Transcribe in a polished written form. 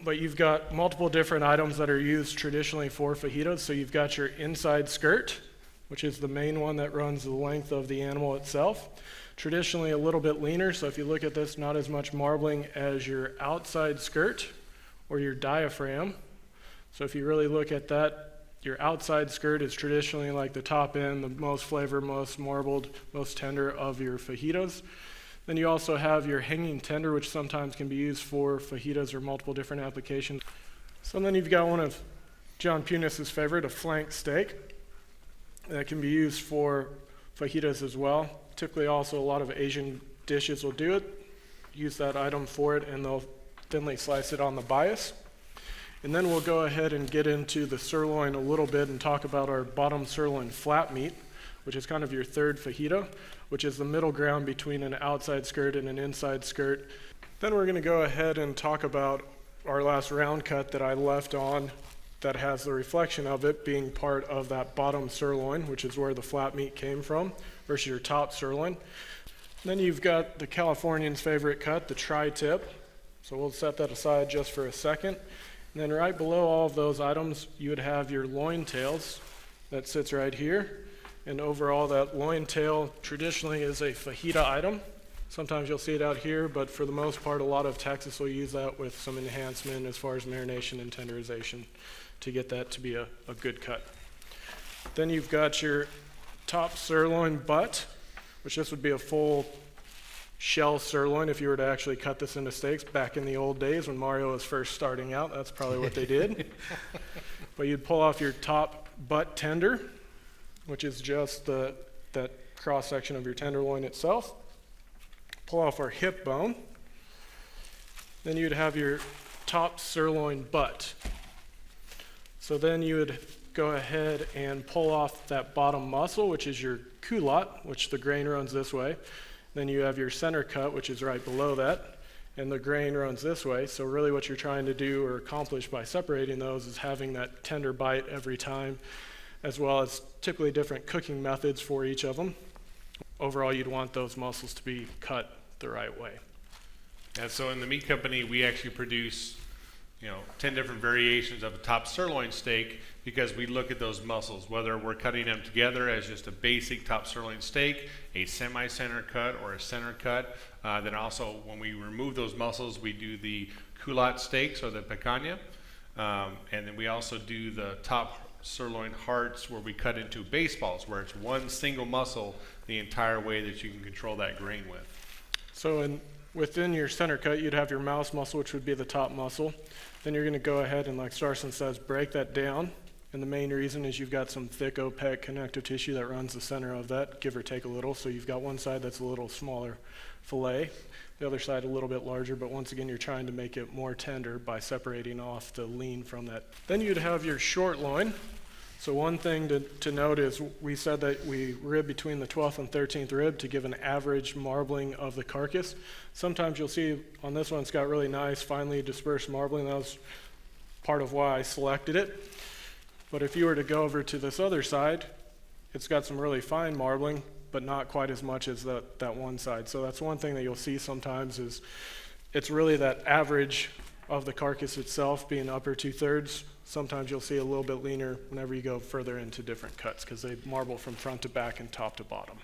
but you've got multiple different items that are used traditionally for fajitas. So you've got your inside skirt, which is the main one that runs the length of the animal itself. Traditionally a little bit leaner, so if you look at this, not as much marbling as your outside skirt or your diaphragm. So if you really look at that, your outside skirt is traditionally like the top end, the most flavor, most marbled, most tender of your fajitas. Then you also have your hanging tender, which sometimes can be used for fajitas or multiple different applications. So then you've got one of John Punis's favorite, a flank steak, that can be used for fajitas as well. Typically also a lot of Asian dishes will do it, use that item for it, and they'll thinly slice it on the bias. And then we'll go ahead and get into the sirloin a little bit and talk about our bottom sirloin flat meat, which is kind of your third fajita, which is the middle ground between an outside skirt and an inside skirt. Then we're going to go ahead and talk about our last round cut that I left on that has the reflection of it being part of that bottom sirloin, which is where the flat meat came from, versus your top sirloin. Then you've got the Californian's favorite cut, the tri-tip. So we'll set that aside just for a second. And then right below all of those items, you would have your loin tails that sits right here. And overall, that loin tail traditionally is a fajita item. Sometimes you'll see it out here, but for the most part, a lot of Texas will use that with some enhancement as far as marination and tenderization to get that to be a good cut. Then you've got your top sirloin butt, which this would be a full shell sirloin if you were to actually cut this into steaks. Back in the old days when Mario was first starting out, that's probably what they did. But you'd pull off your top butt tender, which is just that cross section of your tenderloin itself. Pull off our hip bone. Then you'd have your top sirloin butt. So then you would go ahead and pull off that bottom muscle, which is your culotte, which the grain runs this way. Then you have your center cut, which is right below that, and the grain runs this way. So really what you're trying to do or accomplish by separating those is having that tender bite every time, as well as typically different cooking methods for each of them. Overall, you'd want those muscles to be cut the right way. And so in the meat company, we actually produce 10 different variations of a top sirloin steak because we look at those muscles, whether we're cutting them together as just a basic top sirloin steak, a semi-center cut, or a center cut. Then also when we remove those muscles, we do the culotte steaks or the picanha. And then we also do the top sirloin hearts where we cut into baseballs, where it's one single muscle the entire way that you can control that grain with. So within your center cut, you'd have your mouse muscle, which would be the top muscle. Then you're going to go ahead and, like Starson says, break that down. And the main reason is you've got some thick, opaque connective tissue that runs the center of that, give or take a little. So you've got one side that's a little smaller fillet, the other side a little bit larger, but once again, you're trying to make it more tender by separating off the lean from that. Then you'd have your short loin. So one thing to note is we said that we rib between the 12th and 13th rib to give an average marbling of the carcass. Sometimes you'll see on this one it's got really nice, finely dispersed marbling. That was part of why I selected it. But if you were to go over to this other side, it's got some really fine marbling, but not quite as much as that one side. So that's one thing that you'll see sometimes is it's really that average of the carcass itself being upper 2/3. Sometimes you'll see a little bit leaner whenever you go further into different cuts because they marble from front to back and top to bottom.